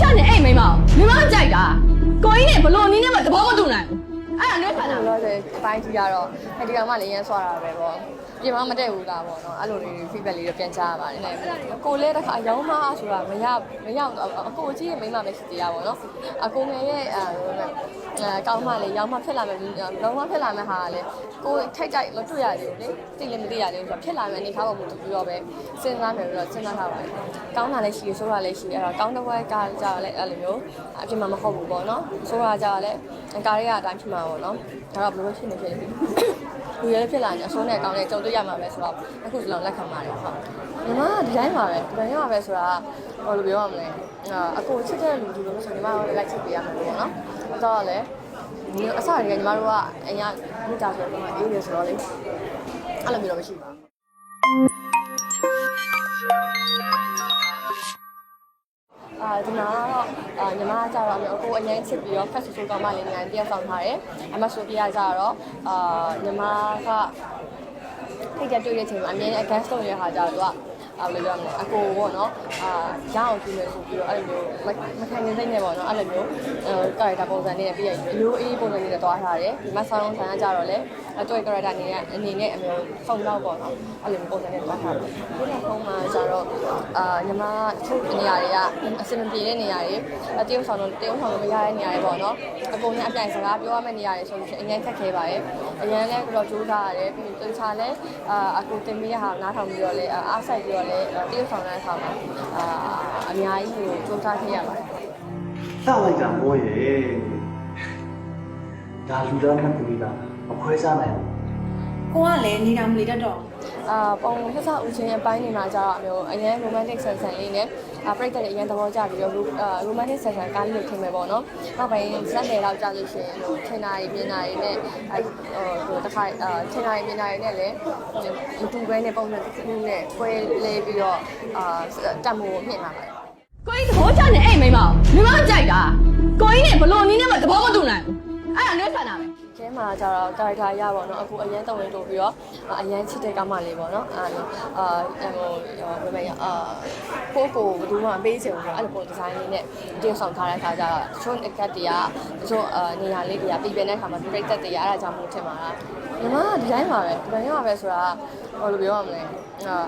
ချနေအိမ်မိမမိမကြိုက်တာကိုကြီးနဲ့ဘလို့နီးနဲ့မှသဘောမတူနိုင်ဘူးအဲ့ဒါနဲ့ခါတာ လို့ဆိုအပိုင်းကြီးကတော့ဒီကောင်မလေးရမ်းဆွာတာပဲပေါ့ပြင်မမတည့်ဘူးလားပေါ့နော်အဲ့လိုလေး feedback လေးတော့ပြန်ကြားရပါတယ်ကိုလည်းတစ်ခါရောင်းမဆိုတာမရောက်အကိုကြီးရဲ့မိမပဲရှိသေးတာပေါ့နော်အကိုငယ်ရဲ့ကောင်းမလေးရောင်းမဖြစ်လာမယ်လုံးဝဖြစ်လာမယ်ဟာလေကိုထိုက်ကြိုက်မတွေ့ရသေးဘူးလေသိလည်းမသိရသေးဘူးဆိုတော့ဖြစ်လာမယ်အနေထားပေါ်မူတည်ပြီးတော့ပဲစဉ်းစားမယ်ပြီးတော့စဉ်းစားထားပါတယ်ကောင်းတာလည်းရှိရဆိုးတာလည်းရှိအဲ့တော့ကောင်းတဲ့ဘက်ကကြာလည်းအဲ့လိုမျိုးအဖြစ်မှမဟုတ်ဘူးပေါ့နော်ဆိုးတာကြာလည်းကားရကအတိုင်းဖြစ်မှာပေါ့နော်ဒါတော့ဘယ်လိုဖြစ်နေဖြစ်လူရဲဖြစ်လာရင်အစိုးနဲ့ကောင်းတဲ့ကြုံတွေ့ရမှာပဲဆိုတော့အခုစလုံးလက်ခံပါတယ်ဟုတ်ညီမဒီတိုင်းပါပဲဒီတိုင်းပါပဲဆိုတာဟိုလိုပြောရမလဲအကိုချစ်တဲ့လူဒီလိုဆိုညီမတို့လိုက်ချစ်ပေးရမှာပေါ့နော်အဲ့တော့လည်းဒီအစားတွေကညီမတို့ကအရင်မိသားစုတော့အေးရဆိုတော့လေအဲ့လိုမျိုးတော့မရှိပါဘူးဒီမှာတော့ညီမကကြတော့အကိုအရင်ချစ်ပြီးတော့ဖက်ဆူဆူကောင်းမလေးများတယောက်ဆောင်ထားတယ်အမဆိုပြရကြတော့ညီမကထိတ်ကြတွေ့တဲ့အချိန်မှာအမြဲတမ်း against လုပ်ရတဲ့ခါကျတော့သူကဘယ်လိုပြောမလဲအကိုပေါ့နော်ရအောင်ကြည့်မယ်ဆိုပြီးတော့အဲ့လိုမျိုးမခံနိုင်စိတ်နဲ့ပေါ့နော်အဲ့လိုမျိုးcharacter ပုံစံနဲ့ပြီးရအလိုအေးပုံစံနဲ့တွားထားတယ်ဒီမှာဆောင်းဆန်ကကြတော့လေသူ့ရဲ့ character အနေနဲ့အမျိုးဖုံတော့ပေါ့နော်အဲ့လိုပုံစံနဲ့တွားထားတယ်ဒီကဖုံးမှာကျတော့ညီမထုတ်နေရာတွေကအစင်မပြေတဲ့နေရာတွေတရုပ်ဆောင်လို့မရတဲ့နေရာတွေပေါ့နော်အကုန်နဲ့အပြိုင်စကားပြောရမယ့်နေရာတွေဆိုလို့ရှိရင်အရင်ခက်ခဲပါတယ်အရင်လည်းတော့ကြိုးစားရတယ်ပြီးသူချာလည်းအကူတင်ပြီးရဟာနားထောင်ပြီးတော့လေအားဆိုင်ပြီးတော့လေတရုပ်ဆောင်တဲ့အခါမှာအများကြီးကိုကြိုးစားခဲ့ရပါတယ်။စောက်လိုက်တာမိုးရဲ့။ဒါလူသားနဲ့ပြည်သားမခွဲစားနိုင်ဘူး ကိုကလည်းနေတော်မနေတတ်တော့ ပုံဆက်ဆောက်ဦးချင်းရဲ့ပိုင်းနေမှာကျတော့အမျိုးအရင် romantic ဆန်ဆန်လေးနဲ့ပြိတ္တတွေအရင်သဘောကျပြီးတော့ romantic ဆန်ဆန်ကားလေးကိုထင်မယ်ပေါ့နော်။နောက်ပိုင်းဇက်နယ်လောက်ကြာလို့ရှိရင်ဟိုထင်တာတွေမြင်တာတွေနဲ့ဟိုတစ်ခါထင်တာတွေမြင်တာတွေနဲ့လည်းမတူဘဲနဲ့ပုံစံတစ်ခုနဲ့ခွဲလဲပြီးတော့တတ်မှုကိုမြင်လာပါတယ် ကိုကြီးသဘောချနေအိမ်မိမမိမကြိုက်တာကိုကြီးနဲ့ဘလို့နီးနဲ့မှသဘောမတူနိုင်ဘူးအဲ့ဒါနဲ့ခါတာပဲကျင်းမှာကျတော့ character ရပါတော့အခုအရန်တဝင်တိုးပြီးတော့အရန်ချစ်တဲ့ကောင်းမလေးပေါ့နော်ဟိုဘယ်မှာကိုဘယ်သူမှပေးချင်ဘူးဆိုအဲ့လိုပုံဒီဇိုင်းလေးနဲ့တည်ဆောင်ထားတဲ့အခါကျတော့တချို့အခက်တွေကတချို့နေရာလေးတွေကပြည်ပြတဲ့အခါမှာပြိတ္တတွေအဲ့ဒါကြောင့်မို့ထင်ပါလားညီမဒီတိုင်းပါပဲဒီတိုင်းပါပဲဆိုတာဟိုလိုပြောရမလဲ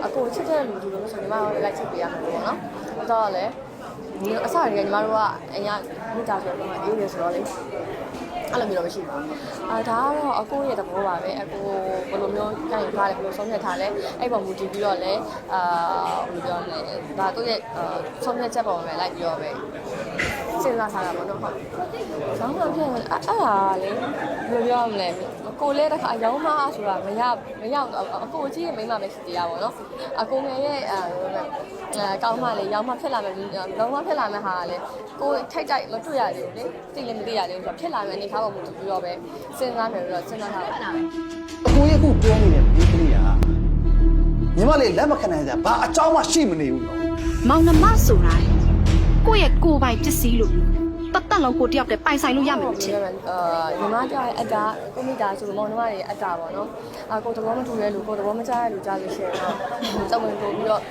အကိုချစ်တဲ့လူဒီလိုဆိုညီမတို့လိုက်ချစ်ပေးရမှာပေါ့နော်အဲ့တော့လည်းဒီအစားတွေကညီမတို့ကအရင်မိသားစုတော့အေးရဆိုတော့လေအဲ့လိုမျိုးတော့မရှိပါဘူးဒါကတော့အကိုရဲ့သဘောပါပဲအကိုဘယ်လိုမျိုးကြိုင်ထားလဲဘယ်လိုဆုံးဖြတ်ထားလဲအဲ့ပုံမူတည်ပြီးတော့လည်းဘယ်လိုပြောလဲဒါသူ့ရဲ့ဆုံးဖြတ်ချက်ပုံပဲလိုက်ပြီးတော့ပဲစဉ်းစားထားတာပေါ့နော်ဟုတ်ဆောင်းမှဖြစ်အဲ့ဒါလေဘယ်လိုပြောမလဲကိုလည်းတစ်ခါရောင်းမဆိုတာမရောက်အကိုကြီးရဲ့မိမပဲရှိသေးတာပေါ့နော်အကိုငယ်ရဲ့ကောင်းမလေးရောင်းမဖြစ်လာမယ်လုံးဝဖြစ်လာမယ်ဟာလေကိုထိုက်ကြိုက်မတွေ့ရသေးဘူးလေသိလည်းမသိရသေးဘူးဆိုတော့ဖြစ်လာမယ်အနေထားပေါ်မူတည်ပြီးတော့ပဲစဉ်းစားမယ်ပြီးတော့စဉ်းစားထားတာ ။အကိုရဲ့အခုပြောနေတဲ့မိကလေးကညီမလေးလက်မခံနိုင်စရာဘာအကြောင်းမှရှိမနေဘူးနော် မောင်နှမဆိုတာကိုယ့်ရဲ့ကိုယ်ပိုင်ပစ္စည်းလို့တတ်လုံးကိုတယောက်တည်းပိုင်ဆိုင်လို့ရမယ်ချင်ညီမကြောက်ရဲ့အတာကိုမိသားစုမောင်နှမတွေအတာပေါ့နော်ကိုသဘောမတူတဲ့လူကိုသဘောမကျတဲ့လူကြားလို့ရှိရင်တော့စက်ဝင်ပို့ပြီးတော့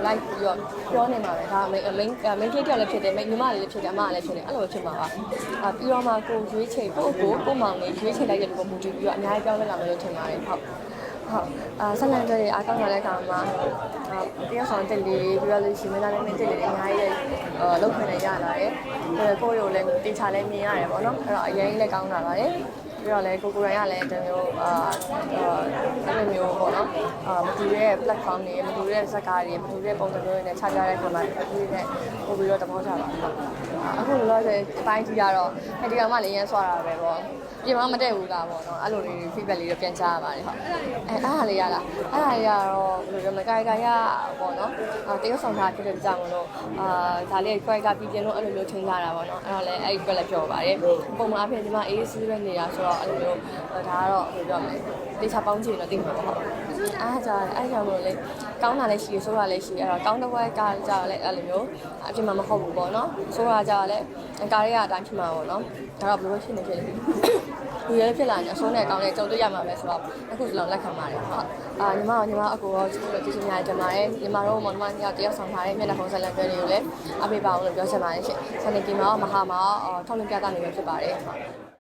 လိုက်ပြီးတော့ပြောနေမှာပဲဒါမိန်းကလေးတယောက်လည်းဖြစ်တယ်ညီမလေးလည်းဖြစ်တယ်အမလည်းဖြစ်တယ်အဲ့လိုဖြစ်မှာပါပြီးတော့မှကိုရွေးချိန်ကိုမောင်လေးရွေးချိန်လိုက်တဲ့လူကိုမူတည်ပြီးတော့အများကြီးပြောင်းလဲလာမယ်လို့ထင်ပါတယ်ဟုတ်ဆက်လန်တွေအားကောင်းလာတဲ့အခါမှာတယောက်ဆောင်တက်လေးပြီးတော့လို့ရှိရင်မင်းသားလေးတက်လေးအများကြီးလောက်ခွင့်နဲ့ရလာတယ်ကိုယ်ကိုလည်းတင်ချလည်းမြင်ရတယ်ပေါ့နော်အဲ့တော့အရင်လည်းကောင်းလာပါတယ်ပြီးတော့လည်းကိုရိုင်းကလည်းတမျိုးအဲ့လိုမျိုးပေါ့နော်မတူတဲ့ platform တွေမတူတဲ့ဇာတ်ကားတွေမတူတဲ့ပုံစံမျိုးတွေနဲ့ခြားကြတဲ့ခါမှာဒီနဲ့ပို့ပြီးတော့သဘောကျပါအခုလောလောဆယ်အပိုင်းကြီးကတော့ဒီကောင်မလေးရမ်းဆွာတာပဲပေါ့ပြင်မမတည့်ဘူးလားပေါ့နော်အဲ့လိုလေး feedback လေးတော့ပြန်ကြားရပါတယ်ဟုတ်အဲ့ဒါလေးရလားအဲ့ဒါလေးကတော့ဘယ်လိုပြောမလဲကာယရပေါ့နော်တရုပ်ဆောင်တာဖြစ်တဲ့ကြောင့်မလို့ဒါလေးကာယပြီးပြင်းလို့အဲ့လိုမျိုးထင်ကြတာပေါ့နော်အဲ့တော့လည်းအဲ့ဒီကလည်းပြောပါတယ်ပုံမှန်အဖြစ်ဒီမှာအေးဆေးပဲနေတာဆိုတော့အဲ့လိုမျိုးဒါကတော့ဘယ်လိုပြောမလဲတေချာပေါင်းချင်တော့သိမှာပေါ့ဟုတ်အားကြအဲ့ကြောင့်မို့လေကောင်းတာလည်းရှိရဆိုးတာလည်းရှိအဲ့တော့ကောင်းတဲ့ဘက်ကကြာလည်းအဲ့လိုမျိုးအဖြစ်မှမဟုတ်ဘူးပေါ့နော်ဆိုးတာကြာလည်းကားရရအတိုင်းဖြစ်မှာပေါ့နော်ဒါတော့ဘယ်လိုဖြစ်နေဖြစ်လဲ လူရဲဖြစ်လာရင်အစိုးနဲ့အကောင်းနဲ့ကြုံတွေ့ရမှာပဲဆိုတော့အခုစလုံးလက်ခံပါတယ်ဟုတ်ညီမအကူရောကျေးဇူးများတင်ပါတယ်ညီမတို့မောင်နှမညတယောက်ဆောင်ထားတဲ့မျက်နှာဖုံးဆက်လက်ပြောတွေကိုလည်းအပေးပါအောင်လို့ပြောချင်ပါတယ်ရှင်ဆန်နေကီမှာမဟာမှာထောက်လင်းပြသနေရဖြစ်ပါတယ်